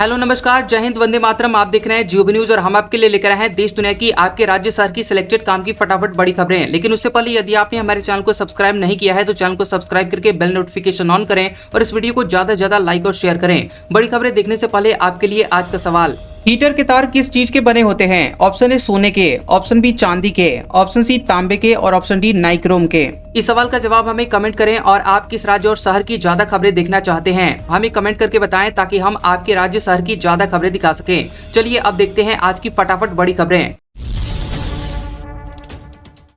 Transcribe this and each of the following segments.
Hello नमस्कार, जय हिंद, वंदे मातरम। आप देख रहे हैं जियो न्यूज और हम आपके लिए लेकर आए हैं देश दुनिया की, आपके राज्य शहर की सिलेक्टेड काम की फटाफट बड़ी खबरें। लेकिन उससे पहले यदि आपने हमारे चैनल को सब्सक्राइब नहीं किया है तो चैनल को सब्सक्राइब करके बेल नोटिफिकेशन ऑन करें और इस वीडियो को ज्यादा से ज्यादा लाइक और शेयर करें। बड़ी खबरें देखने से पहले आपके लिए आज का सवाल, हीटर के तार किस चीज के बने होते हैं? ऑप्शन ए सोने के, ऑप्शन बी चांदी के, ऑप्शन सी तांबे के और ऑप्शन डी नाइक्रोम के। इस सवाल का जवाब हमें कमेंट करें और आप किस राज्य और शहर की ज्यादा खबरें देखना चाहते हैं हमें कमेंट करके बताएं ताकि हम आपके राज्य शहर की ज्यादा खबरें दिखा सकें। चलिए अब देखते हैं आज की फटाफट बड़ी खबरें।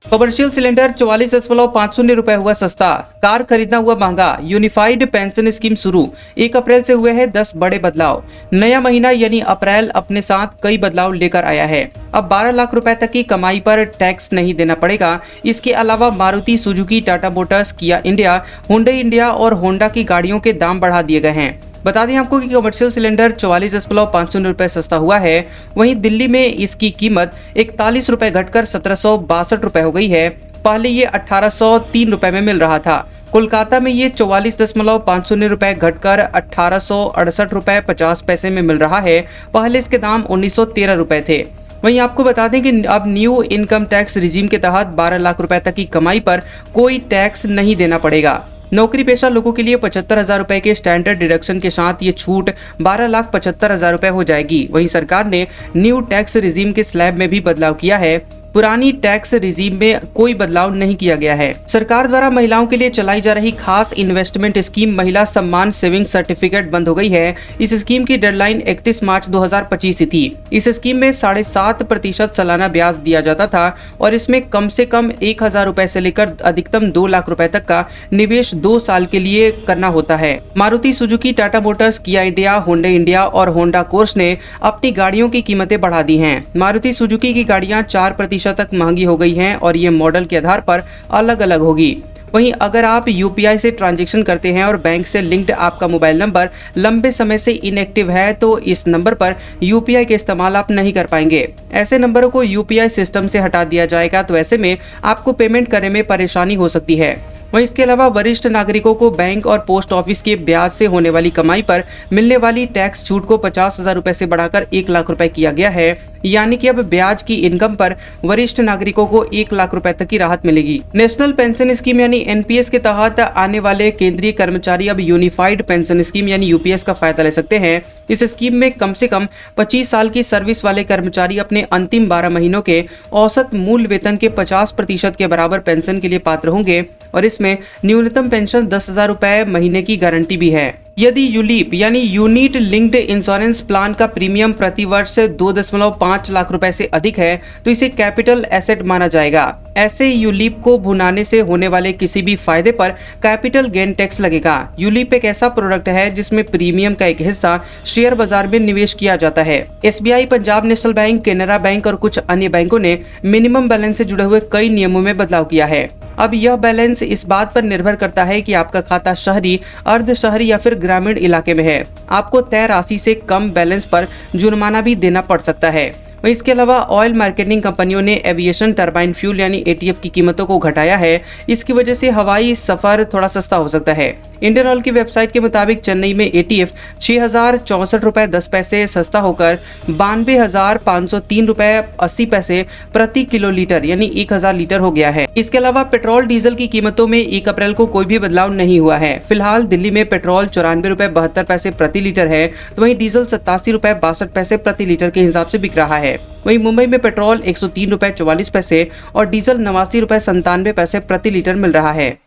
कमर्शियल सिलेंडर 44.50 रुपए हुआ सस्ता, कार खरीदना हुआ महंगा, यूनिफाइड पेंशन स्कीम शुरू, 1 अप्रैल से हुए हैं 10 बड़े बदलाव। नया महीना यानी अप्रैल अपने साथ कई बदलाव लेकर आया है। अब 12 लाख रुपए तक की कमाई पर टैक्स नहीं देना पड़ेगा। इसके अलावा मारुति सुजुकी, टाटा मोटर्स, किया इंडिया, हुंडई इंडिया और होंडा की गाड़ियों के दाम बढ़ा दिए गए हैं। बता दें आपको कि कमर्शियल सिलेंडर 44.50 रुपए सस्ता हुआ है। वहीं दिल्ली में इसकी कीमत 41 रुपए घटकर 1762 रुपए हो गई है। पहले ये 1803 रुपए में मिल रहा था। कोलकाता में ये 44.50 रुपए घटकर 1868 रुपए 50 पैसे में मिल रहा है। पहले इसके दाम 1913 रुपए थे। वहीं आपको बता दें कि अब न्यू इनकम टैक्स रिजीम के तहत 12 लाख रुपए तक की कमाई पर कोई टैक्स नहीं देना पड़ेगा। नौकरी पेशा लोगों के लिए 75,000 रुपए के स्टैंडर्ड डिडक्शन के साथ ये छूट 12,75,000 रुपए हो जाएगी। वहीं सरकार ने न्यू टैक्स रिजीम के स्लैब में भी बदलाव किया है। पुरानी टैक्स रिजीम में कोई बदलाव नहीं किया गया है। सरकार द्वारा महिलाओं के लिए चलाई जा रही खास इन्वेस्टमेंट स्कीम महिला सम्मान सेविंग सर्टिफिकेट बंद हो गई है। इस स्कीम की डेडलाइन 31 मार्च 2025 थी। इस स्कीम में 7.5% सालाना ब्याज दिया जाता था और इसमें कम से कम 1,000 रुपए से लेकर अधिकतम 2 लाख रुपए तक का निवेश 2 साल के लिए करना होता है। मारुति सुजुकी, टाटा मोटर्स, किया इंडिया, हुंडई इंडिया और होंडा कोर्स ने अपनी गाड़ियों की कीमतें बढ़ा दी हैं। मारुति सुजुकी की गाड़ियां 4% तक महंगी हो गई हैं और ये मॉडल के आधार पर अलग अलग होगी। वहीं अगर आप यूपीआई से ट्रांजैक्शन करते हैं और बैंक से लिंक्ड आपका मोबाइल नंबर लंबे समय से इनएक्टिव है तो इस नंबर पर यूपीआई के इस्तेमाल आप नहीं कर पाएंगे। ऐसे नंबरों को यूपीआई सिस्टम से हटा दिया जाएगा, तो ऐसे में आपको पेमेंट करने में परेशानी हो सकती है। वहीं इसके अलावा वरिष्ठ नागरिकों को बैंक और पोस्ट ऑफिस के ब्याज से होने वाली कमाई पर मिलने वाली टैक्स छूट को 50,000 रुपए से बढ़ाकर 1 लाख रुपए किया गया है। यानी कि अब ब्याज की इनकम पर वरिष्ठ नागरिकों को 1 लाख रुपए तक की राहत मिलेगी। नेशनल पेंशन स्कीम यानी एनपीएस के तहत आने वाले केंद्रीय कर्मचारी अब यूनिफाइड पेंशन स्कीम यानी यूपीएस का फायदा ले सकते हैं। इस स्कीम में कम से कम 25 साल की सर्विस वाले कर्मचारी अपने अंतिम 12 महीनों के औसत मूल वेतन के 50% के बराबर पेंशन के लिए पात्र होंगे और इसमें न्यूनतम पेंशन 10,000 रुपए महीने की गारंटी भी है। यदि यूलिप यानी यूनिट लिंक्ड इंश्योरेंस प्लान का प्रीमियम प्रति वर्ष 2.5 लाख रुपए से अधिक है तो इसे कैपिटल एसेट माना जाएगा। ऐसे यूलिप को भुनाने से होने वाले किसी भी फायदे पर कैपिटल गेन टैक्स लगेगा। यूलिप एक ऐसा प्रोडक्ट है जिसमें प्रीमियम का एक हिस्सा शेयर बाजार में निवेश किया जाता है। SBI, Punjab national bank, Canara bank और कुछ अन्य बैंकों ने मिनिमम बैलेंस से जुड़े हुए कई नियमों में बदलाव किया है। अब यह बैलेंस इस बात पर निर्भर करता है कि आपका खाता शहरी, अर्ध शहरी या फिर ग्रामीण इलाके में है। आपको तय राशि से कम बैलेंस पर जुर्माना भी देना पड़ सकता है। इसके अलावा ऑयल मार्केटिंग कंपनियों ने एविएशन टरबाइन फ्यूल यानी एटीएफ की कीमतों को घटाया है। इसकी वजह से हवाई सफर थोड़ा सस्ता हो सकता है। इंडियन ऑयल की वेबसाइट के मुताबिक चेन्नई में एटीएफ 6,064 रुपए 10 पैसे सस्ता होकर 92,503 रुपए 80 पैसे प्रति किलो लीटर यानी 1,000 लीटर हो गया है। इसके अलावा पेट्रोल डीजल की कीमतों में 1 अप्रैल को कोई भी बदलाव नहीं हुआ है। फिलहाल दिल्ली में पेट्रोल 94 रुपए 72 पैसे प्रति लीटर है तो वहीं डीजल 87 रुपए 62 पैसे प्रति लीटर के हिसाब से बिक रहा है। वहीं मुंबई में पेट्रोल 103 रुपए 44 पैसे और डीजल 89 रुपए 97 पैसे प्रति लीटर मिल रहा है।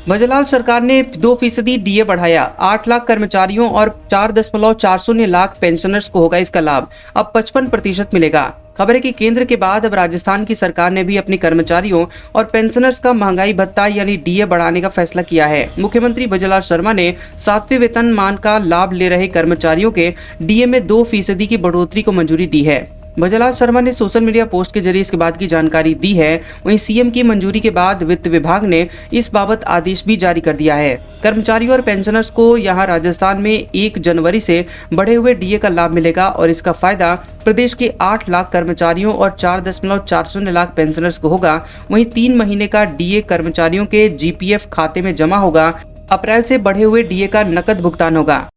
भजलाल सरकार ने 2% डीए बढ़ाया। 8 लाख कर्मचारियों और 4.40 लाख पेंशनर्स को होगा इसका लाभ। अब 55% मिलेगा। खबर है कि केंद्र के बाद अब राजस्थान की सरकार ने भी अपने कर्मचारियों और पेंशनर्स का महंगाई भत्ता यानी डीए बढ़ाने का फैसला किया है। मुख्यमंत्री भजलाल शर्मा ने 7वें वेतनमान का लाभ ले रहे कर्मचारियों के डीए में 2% की बढ़ोतरी को मंजूरी दी है। भजलाल शर्मा ने सोशल मीडिया पोस्ट के जरिए इसके बाद की जानकारी दी है। वहीं सीएम की मंजूरी के बाद वित्त विभाग ने इस बाबत आदेश भी जारी कर दिया है। कर्मचारियों और पेंशनर्स को यहां राजस्थान में 1 जनवरी से बढ़े हुए डीए का लाभ मिलेगा और इसका फायदा प्रदेश के 8 लाख कर्मचारियों और 4.40 लाख पेंशनर्स को होगा। वहीं 3 महीने का डीए कर्मचारियों के जीपीएफ खाते में जमा होगा। अप्रैल से बढ़े हुए डीए का नकद भुगतान होगा।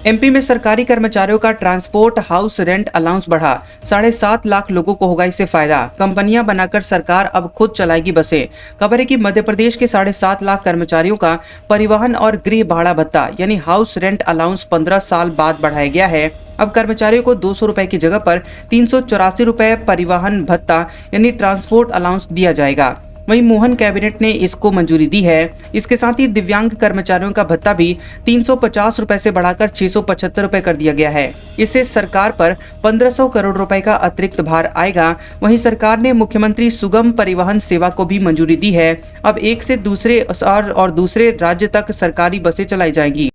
एमपी में सरकारी कर्मचारियों का ट्रांसपोर्ट हाउस रेंट अलाउंस बढ़ा। 7.5 लाख लोगों को होगा इससे फायदा। कंपनियां बनाकर सरकार अब खुद चलाएगी बसें। खबर है कि मध्य प्रदेश के 7.5 लाख कर्मचारियों का परिवहन और गृह भाड़ा भत्ता यानी हाउस रेंट अलाउंस 15 साल बाद बढ़ाया गया है। अब कर्मचारियों को 200 रुपए की जगह पर 384 रुपए परिवहन भत्ता यानी ट्रांसपोर्ट अलाउंस दिया जाएगा। वहीं मोहन कैबिनेट ने इसको मंजूरी दी है। इसके साथ ही दिव्यांग कर्मचारियों का भत्ता भी 350 रुपए से बढ़ाकर 675 रुपए कर दिया गया है। इससे सरकार पर 1500 करोड़ रुपए का अतिरिक्त भार आएगा। वहीं सरकार ने मुख्यमंत्री सुगम परिवहन सेवा को भी मंजूरी दी है। अब एक से दूसरे और दूसरे राज्य तक सरकारी बसें चलाई जाएंगी।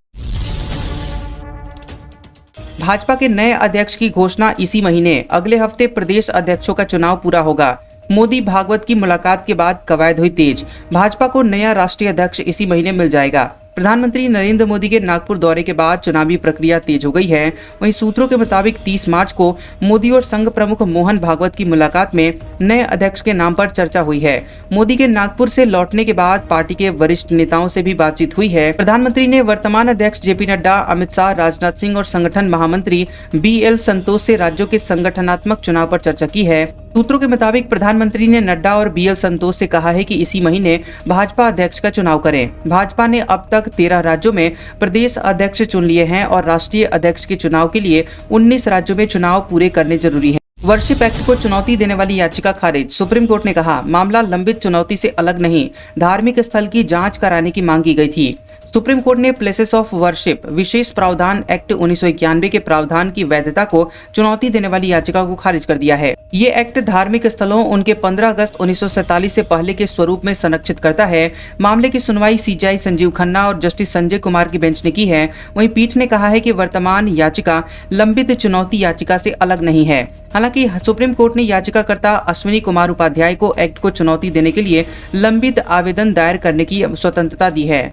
भाजपा के नए अध्यक्ष की घोषणा इसी महीने। अगले हफ्ते प्रदेश अध्यक्षों का चुनाव पूरा होगा। मोदी भागवत की मुलाकात के बाद कवायद हुई तेज। भाजपा को नया राष्ट्रीय अध्यक्ष इसी महीने मिल जाएगा। प्रधानमंत्री नरेंद्र मोदी के नागपुर दौरे के बाद चुनावी प्रक्रिया तेज हो गई है। वहीं सूत्रों के मुताबिक 30 मार्च को मोदी और संघ प्रमुख मोहन भागवत की मुलाकात में नए अध्यक्ष के नाम पर चर्चा हुई है। मोदी के नागपुर से लौटने के बाद पार्टी के वरिष्ठ नेताओं से भी बातचीत हुई है। प्रधानमंत्री ने वर्तमान अध्यक्ष जेपी नड्डा, अमित शाह, राजनाथ सिंह और संगठन महामंत्री BL संतोष से राज्यों के संगठनात्मक चुनाव पर चर्चा की है। सूत्रों के मुताबिक प्रधानमंत्री ने नड्डा और BL संतोष से कहा है कि इसी महीने भाजपा अध्यक्ष का चुनाव करें। भाजपा ने अब तक 13 राज्यों में प्रदेश अध्यक्ष चुन लिए हैं और राष्ट्रीय अध्यक्ष के चुनाव के लिए 19 राज्यों में चुनाव पूरे करने जरूरी है। वर्शिप एक्ट को चुनौती देने वाली याचिका खारिज। सुप्रीम कोर्ट ने कहा मामला लंबित चुनौती से अलग नहीं, धार्मिक स्थल की जांच कराने की मांग की गई थी। सुप्रीम कोर्ट ने प्लेसेस ऑफ वर्शिप विशेष प्रावधान एक्ट 1991 के प्रावधान की वैधता को चुनौती देने वाली याचिका को खारिज कर दिया है। ये एक्ट धार्मिक स्थलों उनके 15 अगस्त 1947 से पहले के स्वरूप में संरक्षित करता है। मामले की सुनवाई CJI संजीव खन्ना और जस्टिस संजय कुमार की बेंच ने की है। वहीं पीठ ने कहा है कि वर्तमान याचिका लंबित चुनौती याचिका से अलग नहीं है। हालांकि सुप्रीम कोर्ट ने याचिकाकर्ता अश्विनी कुमार उपाध्याय को एक्ट को चुनौती देने के लिए लंबित आवेदन दायर करने की स्वतंत्रता दी है।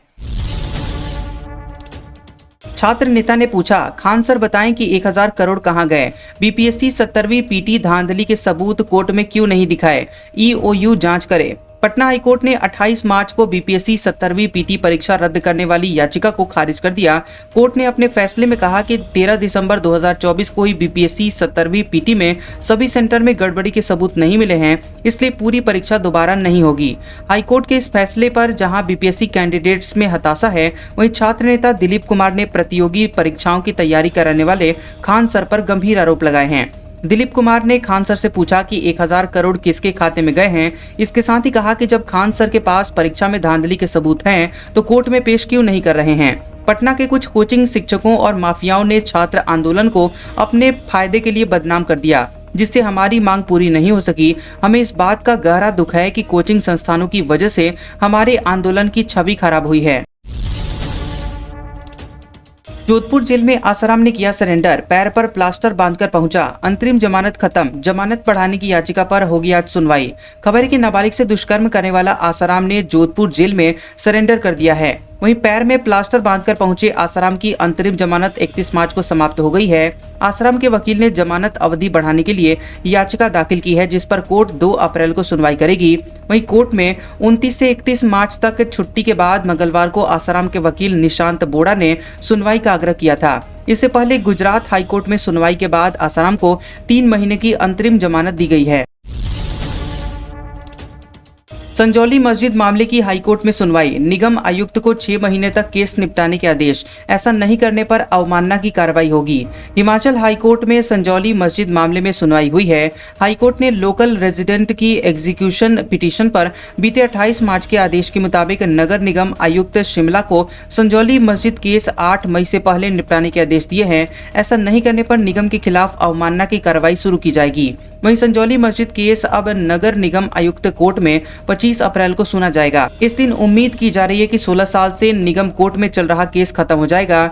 छात्र नेता ने पूछा, खान सर बताएं कि 1000 करोड़ कहां गए? BPSC 70वीं PT धांधली के सबूत कोर्ट में क्यों नहीं दिखाए? EOU जांच करे। पटना हाईकोर्ट ने 28 मार्च को BPSC 70वीं PT परीक्षा रद्द करने वाली याचिका को खारिज कर दिया। कोर्ट ने अपने फैसले में कहा कि 13 दिसंबर 2024 को ही BPSC 70वीं PT में सभी सेंटर में गड़बड़ी के सबूत नहीं मिले हैं, इसलिए पूरी परीक्षा दोबारा नहीं होगी। हाईकोर्ट के इस फैसले पर जहां BPSC कैंडिडेट्स में हताशा है, वहीं छात्र नेता दिलीप कुमार ने प्रतियोगी परीक्षाओं की तैयारी कराने वाले खान सर पर गंभीर आरोप लगाए हैं। दिलीप कुमार ने खान सर से पूछा कि 1000 करोड़ किसके खाते में गए हैं। इसके साथ ही कहा कि जब खान सर के पास परीक्षा में धांधली के सबूत हैं तो कोर्ट में पेश क्यों नहीं कर रहे हैं। पटना के कुछ कोचिंग शिक्षकों और माफियाओं ने छात्र आंदोलन को अपने फायदे के लिए बदनाम कर दिया, जिससे हमारी मांग पूरी नहीं हो सकी। हमें इस बात का गहरा दुख है कि कोचिंग संस्थानों की वजह से हमारे आंदोलन की छवि खराब हुई है। जोधपुर जेल में आसाराम ने किया सरेंडर, पैर पर प्लास्टर बांधकर पहुंचा। अंतरिम जमानत खत्म, जमानत बढ़ाने की याचिका पर होगी आज सुनवाई। खबर है कि नाबालिग से दुष्कर्म करने वाला आसाराम ने जोधपुर जेल में सरेंडर कर दिया है। वहीं पैर में प्लास्टर बांधकर पहुंचे आसाराम की अंतरिम जमानत 31 मार्च को समाप्त हो गई है। आसाराम के वकील ने जमानत अवधि बढ़ाने के लिए याचिका दाखिल की है, जिस पर कोर्ट 2 अप्रैल को सुनवाई करेगी। वहीं कोर्ट में 29 से 31 मार्च तक छुट्टी के बाद मंगलवार को आसाराम के वकील निशांत बोड़ा ने सुनवाई का आग्रह किया था। इससे पहले गुजरात हाईकोर्ट में सुनवाई के बाद आसाराम को 3 महीने की अंतरिम जमानत दी गई है। संजौली मस्जिद मामले की हाईकोर्ट में सुनवाई, निगम आयुक्त को 6 महीने तक केस निपटाने के आदेश, ऐसा नहीं करने पर अवमानना की कार्रवाई होगी। हिमाचल हाईकोर्ट में संजौली मस्जिद मामले में सुनवाई हुई है। हाईकोर्ट ने लोकल रेजिडेंट की एग्जीक्यूशन पिटीशन पर बीते 28 मार्च के आदेश के मुताबिक नगर निगम आयुक्त शिमला को संजौली मस्जिद केस 8 मई से पहले निपटाने के आदेश दिए हैं। ऐसा नहीं करने पर निगम के खिलाफ अवमानना की कार्रवाई शुरू की जाएगी। वहीं संजौली मस्जिद केस अब नगर निगम आयुक्त कोर्ट में 25 अप्रैल को सुना जाएगा। इस दिन उम्मीद की जा रही है कि 16 साल से निगम कोर्ट में चल रहा केस खत्म हो जाएगा।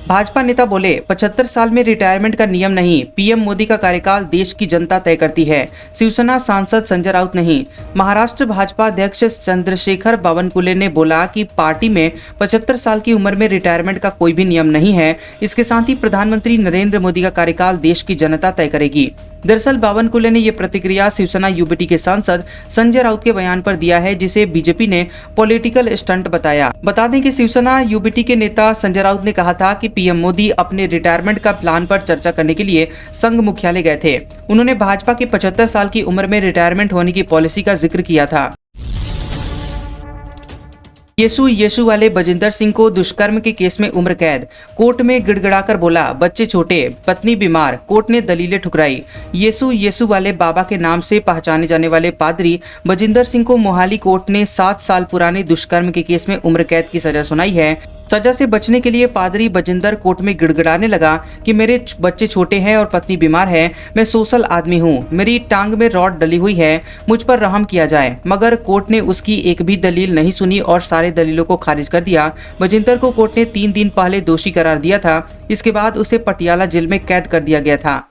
भाजपा नेता बोले, 75 साल में रिटायरमेंट का नियम नहीं, पीएम मोदी का कार्यकाल देश की जनता तय करती है। शिवसेना सांसद संजय राउत नहीं। महाराष्ट्र भाजपा अध्यक्ष चंद्रशेखर बावनकुले ने बोला कि पार्टी में 75 साल की उम्र में रिटायरमेंट का कोई भी नियम नहीं है। इसके साथ ही प्रधानमंत्री नरेंद्र मोदी का कार्यकाल देश की जनता तय करेगी। दरअसल बावनकुले ने ये प्रतिक्रिया शिवसेना यूबीटी के सांसद संजय राउत के बयान पर दिया है, जिसे बीजेपी ने पॉलिटिकल स्टंट बताया। बता दें कि शिवसेना यूबीटी के नेता संजय राउत ने कहा था कि पीएम मोदी अपने रिटायरमेंट का प्लान पर चर्चा करने के लिए संघ मुख्यालय गए थे। उन्होंने भाजपा की 75 साल की उम्र में रिटायरमेंट होने की पॉलिसी का जिक्र किया था। येसु वाले बजिंदर सिंह को दुष्कर्म के केस में उम्र कैद। कोर्ट में गिड़गिड़ाकर बोला बच्चे छोटे, पत्नी बीमार, कोर्ट ने दलीलें ठुकराई। येसु वाले बाबा के नाम से पहचाने जाने वाले पादरी बजिंदर सिंह को मोहाली कोर्ट ने 7 साल पुराने दुष्कर्म के केस में उम्र कैद की सजा सुनाई है। सजा से बचने के लिए पादरी बजिंदर कोर्ट में गिड़गिड़ाने लगा कि मेरे बच्चे छोटे हैं और पत्नी बीमार है, मैं सोशल आदमी हूँ, मेरी टांग में रॉड डली हुई है, मुझ पर रहम किया जाए। मगर कोर्ट ने उसकी एक भी दलील नहीं सुनी और सारे दलीलों को खारिज कर दिया। बजिंदर को कोर्ट ने 3 दिन पहले दोषी करार दिया था। इसके बाद उसे पटियाला जेल में कैद कर दिया गया था।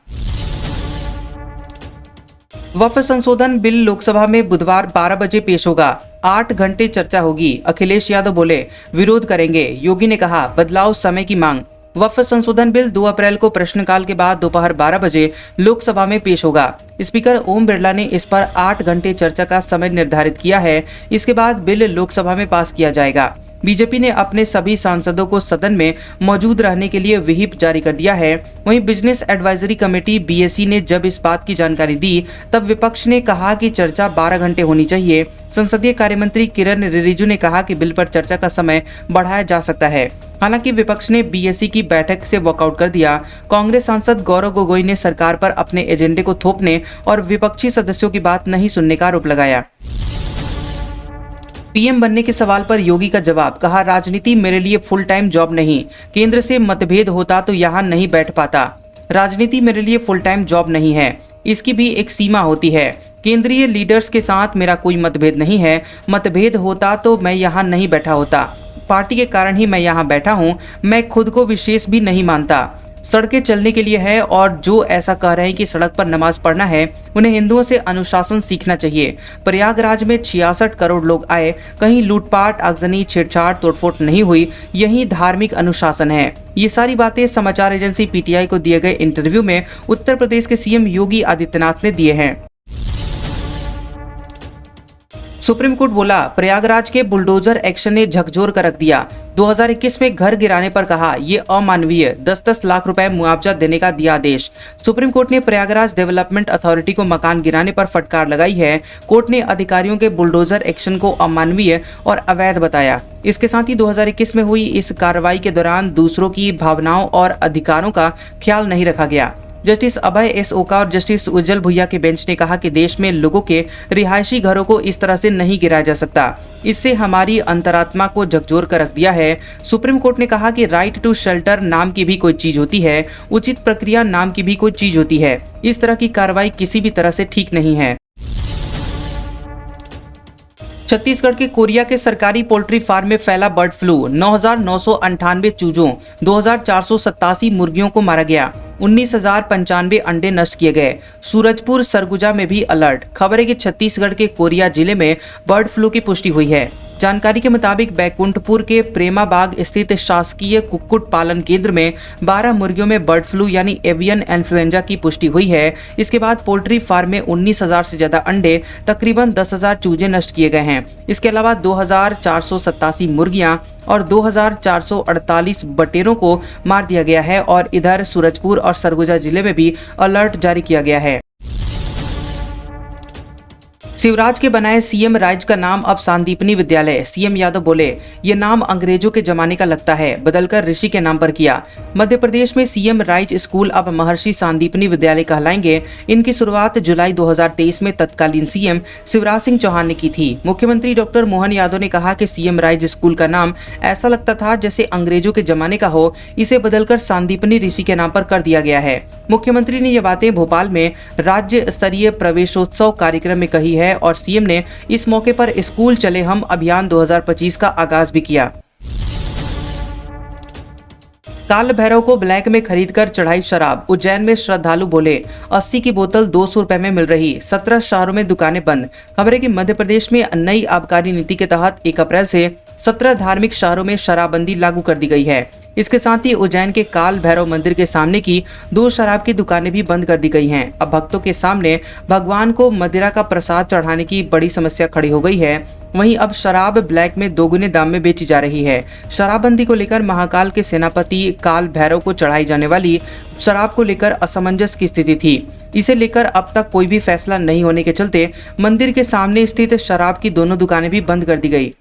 वक्फ संशोधन बिल लोकसभा में बुधवार 12 बजे पेश होगा। 8 घंटे चर्चा होगी। अखिलेश यादव बोले विरोध करेंगे। योगी ने कहा बदलाव समय की मांग। वक्फ संशोधन बिल 2 अप्रैल को प्रश्नकाल के बाद दोपहर 12 बजे लोकसभा में पेश होगा। स्पीकर ओम बिरला ने इस पर 8 घंटे चर्चा का समय निर्धारित किया है। इसके बाद बिल लोकसभा में पास किया जाएगा। बीजेपी ने अपने सभी सांसदों को सदन में मौजूद रहने के लिए व्हिप जारी कर दिया है। वहीं बिजनेस एडवाइजरी कमेटी बीएससी ने जब इस बात की जानकारी दी तब विपक्ष ने कहा कि चर्चा 12 घंटे होनी चाहिए। संसदीय कार्य मंत्री किरण रिजिजू ने कहा कि बिल पर चर्चा का समय बढ़ाया जा सकता है। हालांकि विपक्ष ने बीएससी की बैठक से वॉकआउट कर दिया। कांग्रेस सांसद गौरव गोगोई ने सरकार पर अपने एजेंडे को थोपने और विपक्षी सदस्यों की बात नहीं सुनने का आरोप लगाया। पीएम बनने के सवाल पर योगी का जवाब, कहा राजनीति मेरे लिए फुल टाइम जॉब नहीं, केंद्र से मतभेद होता तो यहाँ नहीं बैठ पाता। राजनीति मेरे लिए फुल टाइम जॉब नहीं है, इसकी भी एक सीमा होती है। केंद्रीय लीडर्स के साथ मेरा कोई मतभेद नहीं है, मतभेद होता तो मैं यहाँ नहीं बैठा होता। पार्टी के कारण ही मैं यहाँ बैठा हूँ। मैं खुद को विशेष भी नहीं मानता। सड़कें चलने के लिए है और जो ऐसा कह रहे हैं कि सड़क पर नमाज पढ़ना है, उन्हें हिंदुओं से अनुशासन सीखना चाहिए। प्रयागराज में 66 करोड़ लोग आए, कहीं लूटपाट, आगजनी, छेड़छाड़, तोड़फोड़ नहीं हुई, यही धार्मिक अनुशासन है। ये सारी बातें समाचार एजेंसी पीटीआई को दिए गए इंटरव्यू में उत्तर प्रदेश के सीएम योगी आदित्यनाथ ने दिए हैं। सुप्रीम कोर्ट बोला प्रयागराज के बुलडोजर एक्शन ने झकझोर कर रख दिया। 2021 में घर गिराने पर कहा ये अमानवीय, 10-10 लाख रुपए मुआवजा देने का दिया आदेश। सुप्रीम कोर्ट ने प्रयागराज डेवलपमेंट अथॉरिटी को मकान गिराने पर फटकार लगाई है। कोर्ट ने अधिकारियों के बुलडोजर एक्शन को अमानवीय और अवैध बताया। इसके साथ ही 2021 में हुई इस कार्रवाई के दौरान दूसरों की भावनाओं और अधिकारों का ख्याल नहीं रखा गया। जस्टिस अभय एस ओका और जस्टिस उज्जवल भुइया के बेंच ने कहा कि देश में लोगों के रिहायशी घरों को इस तरह से नहीं गिराया जा सकता। इससे हमारी अंतरात्मा को झकझोर कर रख दिया है। सुप्रीम कोर्ट ने कहा कि राइट टू शेल्टर नाम की भी कोई चीज होती है, उचित प्रक्रिया नाम की भी कोई चीज होती है। इस तरह की कार्रवाई किसी भी तरह से ठीक नहीं है। छत्तीसगढ़ के कोरिया के सरकारी पोल्ट्री फार्म में फैला बर्ड फ्लू। 9,998 चूजों, 2,487 मुर्गियों को मारा गया। 19,095 अंडे नष्ट किए गए। सूरजपुर सरगुजा में भी अलर्ट। खबर है कि छत्तीसगढ़ के कोरिया जिले में बर्ड फ्लू की पुष्टि हुई है। जानकारी के मुताबिक बैकुंठपुर के प्रेमाबाग स्थित शासकीय कुक्कुट पालन केंद्र में 12 मुर्गियों में बर्ड फ्लू यानी एवियन इन्फ्लुएंजा की पुष्टि हुई है। इसके बाद पोल्ट्री फार्म में 19,000 से ज्यादा अंडे, तकरीबन 10,000 चूजे नष्ट किए गए हैं। इसके अलावा 2,487 मुर्गियां और 2,448 बटेरों को मार दिया गया है और इधर सूरजपुर और सरगुजा जिले में भी अलर्ट जारी किया गया है। शिवराज के बनाए सीएम राइज का नाम अब सांदीपनी विद्यालय। सीएम यादव बोले ये नाम अंग्रेजों के जमाने का लगता है, बदलकर ऋषि के नाम पर किया। मध्य प्रदेश में सीएम राइज स्कूल अब महर्षि सांदीपनी विद्यालय कहलाएंगे। इनकी शुरुआत जुलाई 2023 में तत्कालीन सीएम शिवराज सिंह चौहान ने की थी। मुख्यमंत्री डॉक्टर मोहन यादव ने कहा कि सीएम राइज स्कूल का नाम ऐसा लगता था जैसे अंग्रेजों के जमाने का हो, इसे बदलकर सांदीपनी ऋषि के नाम पर कर दिया गया है। मुख्यमंत्री ने ये बातें भोपाल में राज्य स्तरीय प्रवेशोत्सव कार्यक्रम में कही है और सीएम ने इस मौके पर स्कूल चले हम अभियान 2025 का आगाज भी किया। काल भैरव को ब्लैक में खरीदकर चढ़ाई शराब। उज्जैन में श्रद्धालु बोले 80 की बोतल 200 रुपए में मिल रही। 17 शहरों में दुकानें बंद। खबर है कि मध्य प्रदेश में नई आबकारी नीति के तहत 1 अप्रैल से 17 धार्मिक शहरों में शराबबंदी लागू कर दी गई है। इसके साथ ही उज्जैन के काल भैरव मंदिर के सामने की 2 शराब की दुकानें भी बंद कर दी गई हैं। अब भक्तों के सामने भगवान को मदिरा का प्रसाद चढ़ाने की बड़ी समस्या खड़ी हो गई है। वहीं अब शराब ब्लैक में दोगुने दाम में बेची जा रही है। शराबबंदी को लेकर महाकाल के सेनापति काल भैरव को चढ़ाई जाने वाली शराब को लेकर असमंजस की स्थिति थी। इसे लेकर अब तक कोई भी फैसला नहीं होने के चलते मंदिर के सामने स्थित शराब की दोनों दुकानें भी बंद कर दी गई।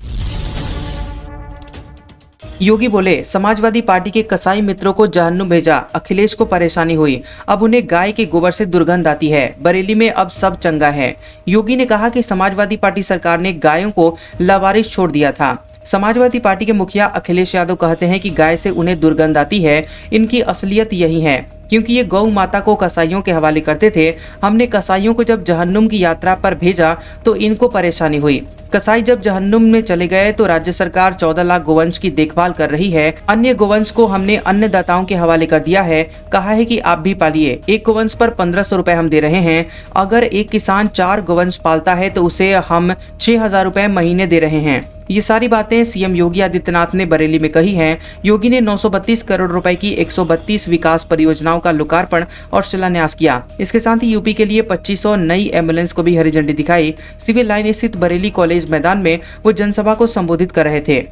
योगी बोले, समाजवादी पार्टी के कसाई मित्रों को जहन्नुम भेजा, अखिलेश को परेशानी हुई, अब उन्हें गाय के गोबर से दुर्गंध आती है, बरेली में अब सब चंगा है। योगी ने कहा कि समाजवादी पार्टी सरकार ने गायों को लावारिस छोड़ दिया था। समाजवादी पार्टी के मुखिया अखिलेश यादव कहते हैं कि गाय से उन्हें दुर्गंध आती है। इनकी असलियत यही है, क्योंकि ये गौ माता को कसाईयों के हवाले करते थे। हमने कसाईयों को जब जहन्नुम की यात्रा पर भेजा तो इनको परेशानी हुई। कसाई जब जहन्नुम में चले गए तो राज्य सरकार 14 लाख गोवंश की देखभाल कर रही है। अन्य गोवंश को हमने अन्नदाताओं के हवाले कर दिया है। कहा है कि आप भी पालिए। एक गोवंश पर 1500 रुपए हम दे रहे हैं। अगर एक किसान 4 गोवंश पालता है तो उसे हम 6000 रुपए महीने दे रहे हैं। ये सारी बातें सीएम योगी आदित्यनाथ ने बरेली में कही हैं। योगी ने 932 करोड़ रुपए की 132 विकास परियोजनाओं का लोकार्पण और शिलान्यास किया। इसके साथ ही यूपी के लिए 2500 नई एम्बुलेंस को भी हरी झंडी दिखाई। सिविल लाइन स्थित बरेली कॉलेज मैदान में वो जनसभा को संबोधित कर रहे थे।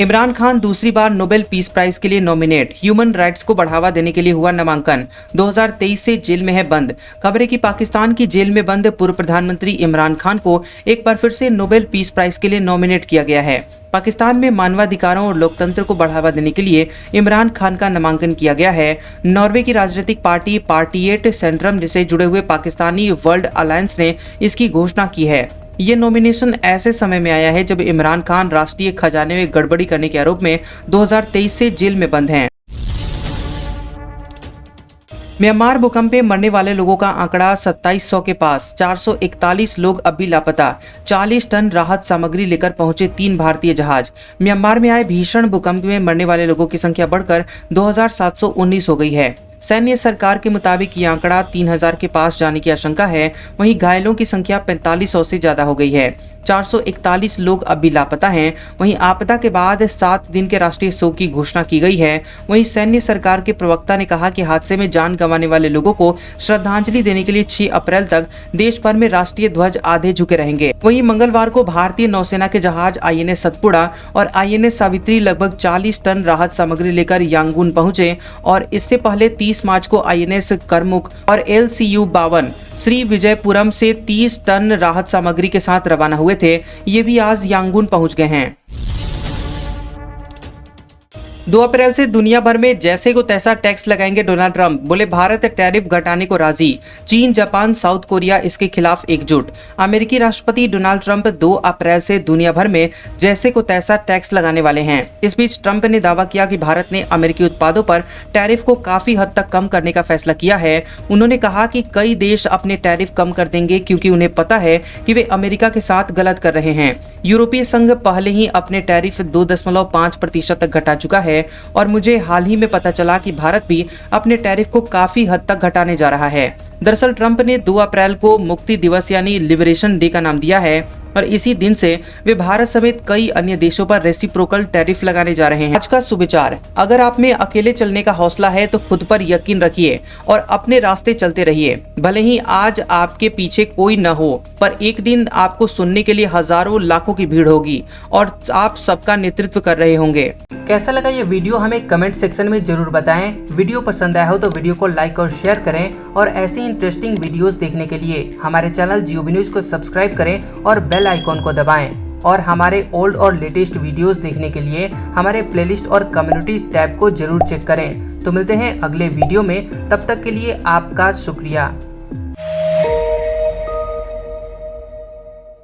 इमरान खान दूसरी बार नोबेल पीस प्राइज के लिए नॉमिनेट। ह्यूमन राइट्स को बढ़ावा देने के लिए हुआ नामांकन। 2023 से जेल में है बंद। खबर है कि पाकिस्तान की जेल में बंद पूर्व प्रधानमंत्री इमरान खान को एक बार फिर से नोबेल पीस प्राइज के लिए नॉमिनेट किया गया है। पाकिस्तान में मानवाधिकारों और लोकतंत्र को बढ़ावा देने के लिए इमरान खान का नामांकन किया गया है। नॉर्वे की राजनीतिक पार्टी पार्टिएट सेंट्रम से जुड़े हुए पाकिस्तानी वर्ल्ड अलायंस ने इसकी घोषणा की है। ये नॉमिनेशन ऐसे समय में आया है जब इमरान खान राष्ट्रीय खजाने में गड़बड़ी करने के आरोप में 2023 से जेल में बंद हैं। म्यांमार भूकंप में मरने वाले लोगों का आंकड़ा 2700 के पास। 441 लोग अब भी लापता। 40 टन राहत सामग्री लेकर पहुंचे 3 भारतीय जहाज। म्यांमार में आए भीषण भूकंप में मरने वाले लोगों की संख्या बढ़कर 2719 हो गई है। सैन्य सरकार के मुताबिक ये आंकड़ा 3000 के पास जाने की आशंका है। वहीं घायलों की संख्या 4500 से ज्यादा हो गई है। 441 लोग अब भी लापता हैं। वहीं आपदा के बाद 7 दिन के राष्ट्रीय शोक की घोषणा की गई है। वहीं सैन्य सरकार के प्रवक्ता ने कहा कि हादसे में जान गंवाने वाले लोगों को श्रद्धांजलि देने के लिए 6 अप्रैल तक देश भर में राष्ट्रीय ध्वज आधे झुके रहेंगे। वहीं मंगलवार को भारतीय नौसेना के जहाज INS सतपुड़ा और INS सावित्री लगभग 40 टन राहत सामग्री लेकर यांगून पहुंचे और इससे पहले 30 मार्च को INS करमुक और LCU-52 श्री विजयपुरम से 30 टन राहत सामग्री के साथ रवाना हुए थे। ये भी आज यांगून पहुंच गए हैं। 2 अप्रैल से दुनिया भर में जैसे को तैसा टैक्स लगाएंगे डोनाल्ड ट्रंप। बोले, भारत टैरिफ घटाने को राजी। चीन, जापान, साउथ कोरिया इसके खिलाफ एकजुट। अमेरिकी राष्ट्रपति डोनाल्ड ट्रंप 2 अप्रैल से दुनिया भर में जैसे को तैसा टैक्स लगाने वाले हैं। इस बीच ट्रंप ने दावा किया कि भारत ने अमेरिकी उत्पादों पर टैरिफ को काफी हद तक कम करने का फैसला किया है। उन्होंने कहा कि कई देश अपने टैरिफ कम कर देंगे क्योंकि उन्हें पता है कि वे अमेरिका के साथ गलत कर रहे हैं। यूरोपीय संघ पहले ही अपने टैरिफ 2.5% तक घटा चुका है और मुझे हाल ही में पता चला कि भारत भी अपने टैरिफ को काफी हद तक घटाने जा रहा है। दरअसल ट्रंप ने 2 अप्रैल को मुक्ति दिवस यानी लिबरेशन डे का नाम दिया है और इसी दिन से वे भारत समेत कई अन्य देशों पर रेसिप्रोकल टैरिफ लगाने जा रहे हैं। आज का सुविचार, अगर आप में अकेले चलने का हौसला है तो खुद पर यकीन रखिए और अपने रास्ते चलते रहिए। भले ही आज आपके पीछे कोई न हो, पर एक दिन आपको सुनने के लिए हजारों लाखों की भीड़ होगी और आप सबका नेतृत्व कर रहे होंगे। कैसा लगा ये वीडियो हमें कमेंट सेक्शन में जरूर बताएं। वीडियो पसंद आया हो तो वीडियो को लाइक और शेयर करें और ऐसी इंटरेस्टिंग वीडियोस देखने के लिए हमारे चैनल GOB न्यूज को सब्सक्राइब करें और बेल आइकॉन को दबाएं। और हमारे ओल्ड और लेटेस्ट वीडियोस देखने के लिए हमारे प्लेलिस्ट और कम्युनिटी टैब को जरूर चेक करें। तो मिलते हैं अगले वीडियो में, तब तक के लिए आपका शुक्रिया।